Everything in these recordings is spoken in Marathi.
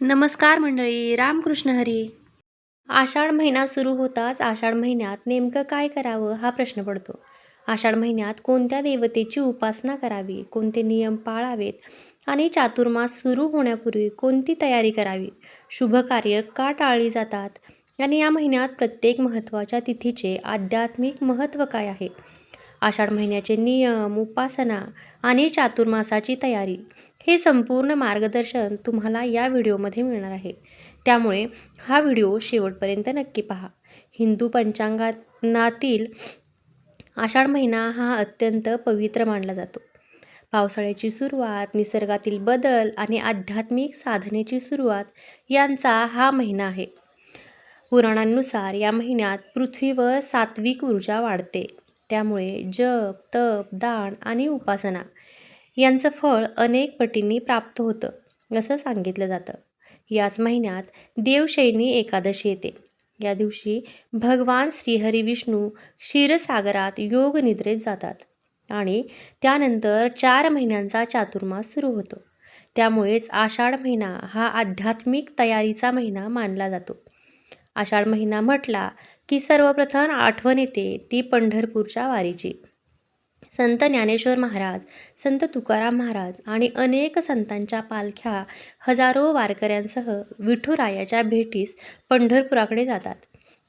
नमस्कार मंडळी, रामकृष्ण हरी. आषाढ महिना सुरू होताच आषाढ महिन्यात नेमकं काय करावं हा प्रश्न पडतो. आषाढ महिन्यात कोणत्या देवतेची उपासना करावी, कोणते नियम पाळावेत आणि चातुर्मास सुरू होण्यापूर्वी कोणती तयारी करावी, शुभ कार्य का टाळली जातात आणि या महिन्यात प्रत्येक महत्त्वाच्या तिथीचे आध्यात्मिक महत्त्व काय आहे. आषाढ महिन्याचे नियम, उपासना आणि चातुर्मासाची तयारी हे संपूर्ण मार्गदर्शन तुम्हाला या व्हिडिओमध्ये मिळणार आहे. त्यामुळे हा व्हिडिओ शेवटपर्यंत नक्की पहा. हिंदू पंचांगातील आषाढ महिना हा अत्यंत पवित्र मानला जातो. पावसाळ्याची सुरुवात, निसर्गातील बदल आणि आध्यात्मिक साधनेची सुरुवात यांचा हा महिना आहे. पुराणांनुसार या महिन्यात पृथ्वीवर सात्विक ऊर्जा वाढते. त्यामुळे जप, तप, दान आणि उपासना यांचं फळ अनेक पटींनी प्राप्त होतं असं सांगितलं जातं. याच महिन्यात देवशयनी एकादशी येते. या दिवशी भगवान श्रीहरी विष्णू क्षीरसागरात योग निद्रेत जातात आणि त्यानंतर 4 महिन्यांचा चातुर्मास सुरू होतो. त्यामुळेच आषाढ महिना हा आध्यात्मिक तयारीचा महिना मानला जातो. आषाढ महिना म्हटला की सर्वप्रथम आठवण येते ती पंढरपूरच्या वारीची. संत ज्ञानेश्वर महाराज, संत तुकाराम महाराज आणि अनेक संतांच्या पालख्या हजारो वारकऱ्यांसह विठुरायाच्या भेटीस पंढरपुराकडे जातात.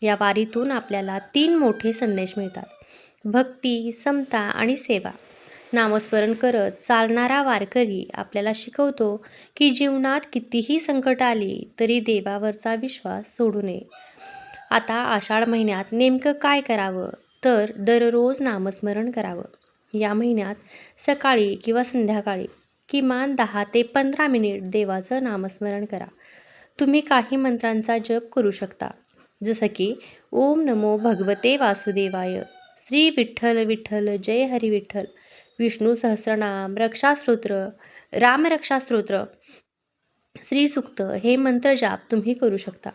या वारीतून आपल्याला 3 मोठे संदेश मिळतात: भक्ती, समता आणि सेवा. नामस्मरण करत चालणारा वारकरी आपल्याला शिकवतो की जीवनात कितीही संकट आली तरी देवावरचा विश्वास सोडू नये. आता आषाढ महिन्यात नेमकं काय करावं, तर दररोज नामस्मरण करावं. या महिन्यात सकाळी किंवा संध्याकाळी किमान 10 ते 15 मिनिट देवाचं नामस्मरण करा. तुम्ही काही मंत्रांचा जप करू शकता, जसं की ओम नमो भगवते वासुदेवाय, श्री विठ्ठल विठ्ठल जय हरी विठ्ठल, विष्णू सहस्रनाम, रक्षास्तोत्र, रामरक्षास्तोत्र, श्रीसूक्त हे मंत्रजाप तुम्ही करू शकता.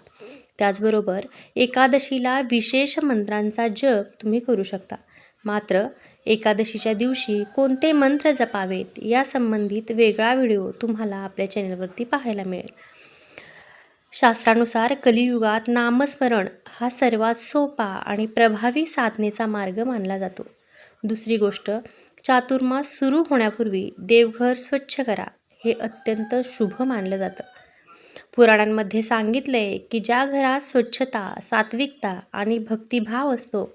त्याचबरोबर एकादशीला विशेष मंत्रांचा जप तुम्ही करू शकता. मात्र एकादशीच्या दिवशी कोणते मंत्र जपावेत या संबंधित वेगळा व्हिडिओ तुम्हाला आपल्या चॅनलवरती पाहायला मिळेल. शास्त्रानुसार कलियुगात नामस्मरण हा सर्वात सोपा आणि प्रभावी साधनेचा मार्ग मानला जातो. दुसरी गोष्ट, चातुर्मास सुरू होण्यापूर्वी देवघर स्वच्छ करा. हे अत्यंत शुभ मानलं जातं. पुराणांमध्ये सांगितलंय की ज्या घरात स्वच्छता, सात्विकता आणि भक्तिभाव असतो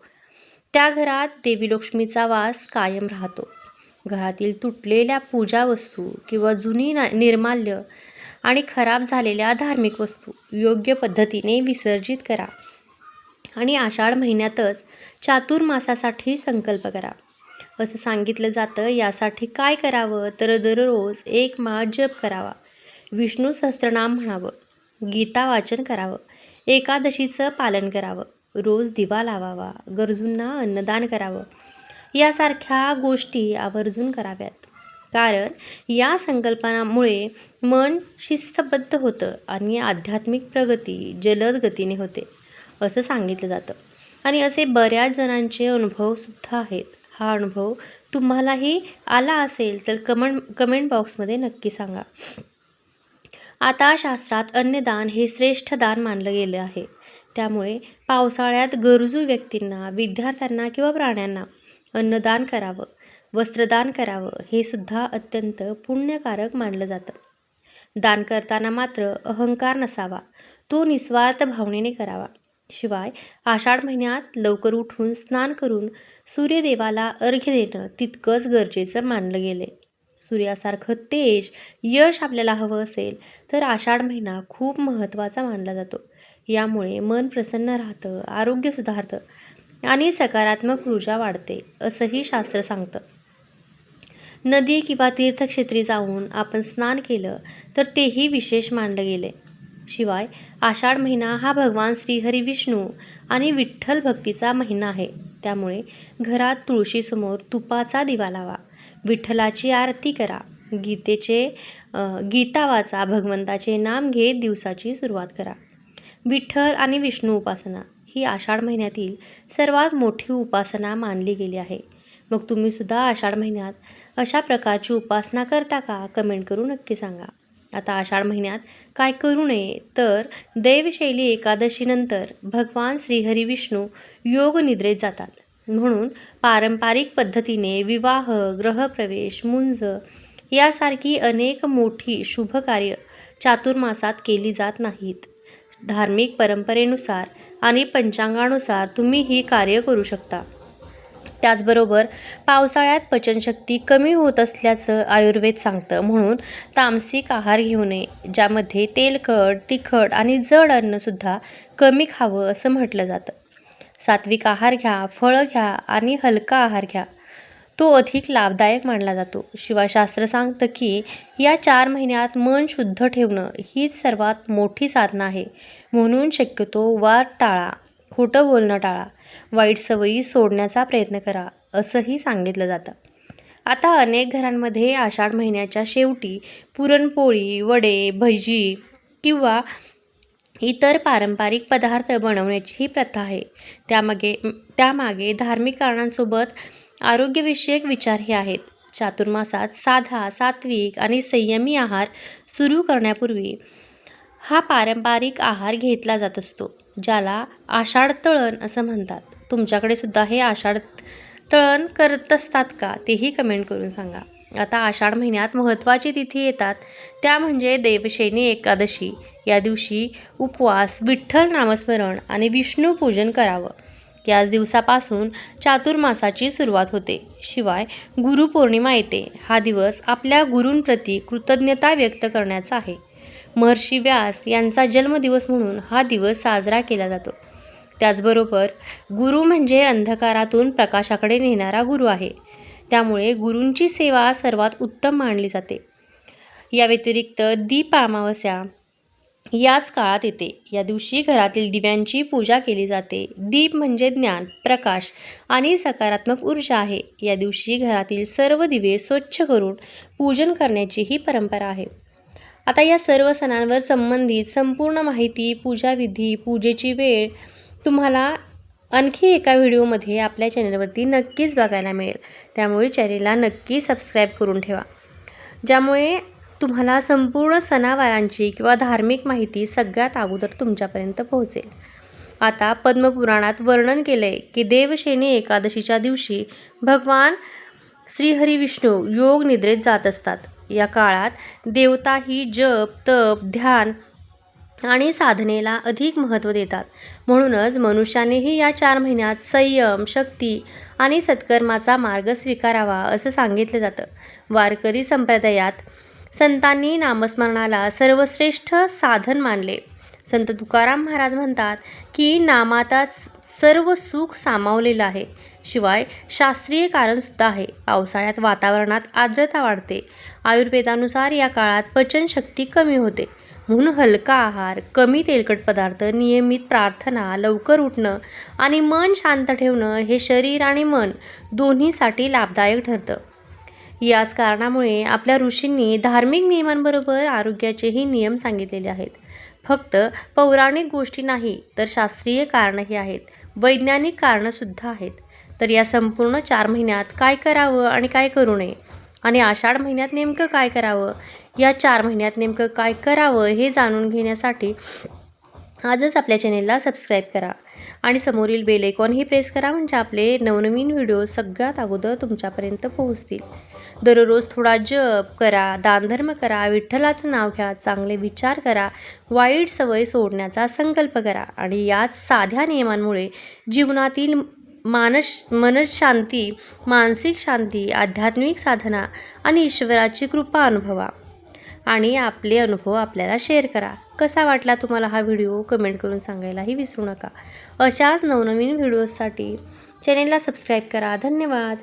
त्या घरात देवी लक्ष्मीचा वास कायम राहतो. घरातील तुटलेल्या पूजा वस्तू किंवा जुनी निर्माल्य आणि खराब झालेल्या धार्मिक वस्तू योग्य पद्धतीने विसर्जित करा आणि आषाढ महिन्यातच चातुर्मासासाठी संकल्प करा असं सांगितलं जातं. यासाठी काय करावं, तर दररोज 1 माळ जप करावा, विष्णू सहस्त्रनाम म्हणावं, गीता वाचन करावं, एकादशीचं पालन करावं, रोज दिवा लावावा, गरजूंना अन्नदान करावं. यासारख्या गोष्टी आवर्जून कराव्यात. कारण या संकल्पनामुळे मन शिस्तबद्ध होतं आणि आध्यात्मिक प्रगती जलद गतीने होते असं सांगितलं जातं. आणि असे बऱ्याच जणांचे अनुभवसुद्धा आहेत. हा अनुभव तुम्हालाही आला असेल तर कमेंट बॉक्समध्ये नक्की सांगा. आता शास्त्रात अन्नदान हे श्रेष्ठ दान मानलं गेलं आहे. त्यामुळे पावसाळ्यात गरजू व्यक्तींना, विद्यार्थ्यांना किंवा प्राण्यांना अन्नदान करावं, वस्त्रदान करावं. हे सुद्धा अत्यंत पुण्यकारक मानलं जातं. दान करताना मात्र अहंकार नसावा, तो निस्वार्थ भावनेने करावा. शिवाय आषाढ महिन्यात लवकर उठून स्नान करून सूर्यदेवाला अर्घ्य देणं तितकंच गरजेचं मानलं गेले. सूर्यासारखं तेज, यश आपल्याला हवं असेल तर आषाढ महिना खूप महत्त्वाचा मानला जातो. यामुळे मन प्रसन्न राहतं, आरोग्य सुधारतं आणि सकारात्मक ऊर्जा वाढते असंही शास्त्र सांगतं. नदी किंवा तीर्थक्षेत्री जाऊन आपण स्नान केलं तर तेही विशेष मानलं गेले. शिवाय आषाढ महिना हा भगवान श्रीहरी विष्णू आणि विठ्ठल भक्तीचा महिना आहे. त्यामुळे घरात तुळशीसमोर तुपाचा दिवा लावा, विठ्ठलाची आरती करा, गीता वाचा, भगवंताचे नाम घेत दिवसाची सुरुवात करा. विठ्ठल आणि विष्णू उपासना ही आषाढ महिन्यातील सर्वात मोठी उपासना मानली गेली आहे. मग तुम्ही सुद्धा आषाढ महिन्यात अशा प्रकारची उपासना करता का? कमेंट करून नक्की सांगा. आता आषाढ महिन्यात काय करू नये तर दैवशैली एकादशीनंतर भगवान श्रीहरी विष्णू योग निद्रेत जातात. म्हणून पारंपरिक पद्धतीने विवाह, गृहप्रवेश, मुंज यासारखी अनेक मोठी शुभ कार्य चातुर्मासात केली जात नाहीत. धार्मिक परंपरेनुसार आणि पंचांगानुसार तुम्ही ही कार्य करू शकता. त्याचबरोबर पावसाळ्यात पचनशक्ती कमी होत असल्याचं आयुर्वेद सांगतं. म्हणून तामसिक आहार घेऊ नये, ज्यामध्ये तेलकट, तिखट आणि जड अन्नसुद्धा कमी खावं असं म्हटलं जातं. सात्विक आहार घ्या, फळं घ्या आणि हलका आहार घ्या, तो अधिक लाभदायक मानला जातो. शिवाय शास्त्र सांगतं की या 4 महिन्यात मन शुद्ध ठेवणं हीच सर्वात मोठी साधना आहे. म्हणून शक्यतो वाद टाळा, खोटं बोलणं टाळा, वाईट सवयी सोडण्याचा प्रयत्न करा असंही सांगितलं जातं. आता अनेक घरांमध्ये आषाढ महिन्याच्या शेवटी पुरणपोळी, वडे, भजी किंवा इतर पारंपरिक पदार्थ बनवण्याची ही प्रथा आहे. त्यामागे धार्मिक कारणांसोबत आरोग्यविषयक विचारही आहेत. चातुर्मासात साधा, सात्विक आणि संयमी आहार सुरू करण्यापूर्वी हा पारंपरिक आहार घेतला जात असतो, ज्याला आषाढ तळण असं म्हणतात. तुमच्याकडे सुद्धा हे आषाढ तळण करत असतात का, तेही कमेंट करून सांगा. आता आषाढ महिन्यात महत्त्वाची तिथी येतात, त्या म्हणजे देवशैनी एकादशी. या दिवशी उपवास, विठ्ठल नामस्मरण आणि विष्णू पूजन करावं. याच दिवसापासून चातुर्मासाची सुरुवात होते. शिवाय गुरुपौर्णिमा येते. हा दिवस आपल्या गुरूंप्रती कृतज्ञता व्यक्त करण्याचा आहे. महर्षी व्यास यांचा जन्मदिवस म्हणून हा दिवस साजरा केला जातो. त्याचबरोबर गुरु म्हणजे अंधकारातून प्रकाशाकडे नेणारा गुरु आहे. त्यामुळे गुरूंची सेवा सर्वात उत्तम मानली जाते. या व्यतिरिक्त दीप अमावस्या याच काळात येते. या दिवशी घरातील दिव्यांची पूजा केली जाते. दीप म्हणजे ज्ञान, प्रकाश आणि सकारात्मक ऊर्जा आहे. या दिवशी घरातील सर्व दिवे स्वच्छ करून पूजन करण्याची ही परंपरा आहे. आता या सर्व सणांवर संबंधित संपूर्ण माहिती, पूजाविधी, पूजेची वेळ तुम्हाला आणखी एका व्हिडिओमध्ये आपल्या चॅनलवरती नक्कीच बघायला मिळेल. त्यामुळे चॅनलला नक्की सबस्क्राईब करून ठेवा, ज्यामुळे तुम्हाला संपूर्ण सणावारांची किंवा धार्मिक माहिती सगळ्यात अगोदर तुमच्यापर्यंत पोहोचेल. आता पद्मपुराणात वर्णन केलं आहे की देवशैनी एकादशीच्या दिवशी भगवान श्रीहरी विष्णू योग निद्रेत जात असतात. या काळात देवताही जप, तप, ध्यान आणि साधनेला अधिक महत्त्व देतात. म्हणूनच मनुष्यानेही या 4 महिन्यात संयम, शक्ती आणि सत्कर्माचा मार्ग स्वीकारावा असं सांगितलं जातं. वारकरी संप्रदायात संतांनी नामस्मरणाला सर्वश्रेष्ठ साधन मानले. संत तुकाराम महाराज म्हणतात की नामातच सर्व सुख सामावलेलं आहे. शिवाय शास्त्रीय कारणसुद्धा आहे. पावसाळ्यात वातावरणात आर्द्रता वाढते. आयुर्वेदानुसार या काळात पचनशक्ती कमी होते. म्हणून हलका आहार, कमी तेलकट पदार्थ, नियमित प्रार्थना, लवकर उठणं आणि मन शांत ठेवणं हे शरीर आणि मन दोन्हीसाठी लाभदायक ठरतं. याच कारणामुळे आपल्या ऋषींनी धार्मिक नियमांबरोबर आरोग्याचेही नियम सांगितलेले आहेत. फक्त पौराणिक गोष्टी नाही तर शास्त्रीय कारणंही आहेत, वैज्ञानिक कारणंसुद्धा आहेत. तर या संपूर्ण 4 महिन्यात काय करावं आणि काय करू नये, आणि आषाढ महिन्यात नेमकं काय करावं, या 4 महिन्यात नेमकं काय करावं हे जाणून घेण्यासाठी आजच आपल्या चॅनेलला सबस्क्राईब करा आणि समोरील बेल आयकॉनही प्रेस करा, म्हणजे आपले नवनवीन व्हिडिओ सगळ्यात अगोदर तुमच्यापर्यंत पोहोचतील. दररोज थोडा जप करा, दानधर्म करा, विठ्ठलाचं नाव घ्या, चांगले विचार करा, वाईट सवय सोडण्याचा संकल्प करा आणि याच साध्या नियमांमुळे जीवनातील मनशांती, मानसिक शांती, आध्यात्मिक साधना आणि ईश्वराची कृपा अनुभवा आणि आपले अनुभव आपल्याला शेअर करा. कसा वाटला तुम्हाला हा व्हिडिओ कमेंट करून सांगायलाही विसरू नका. अशाच नवनवीन व्हिडिओजसाठी चॅनेलला सबस्क्राईब करा. धन्यवाद.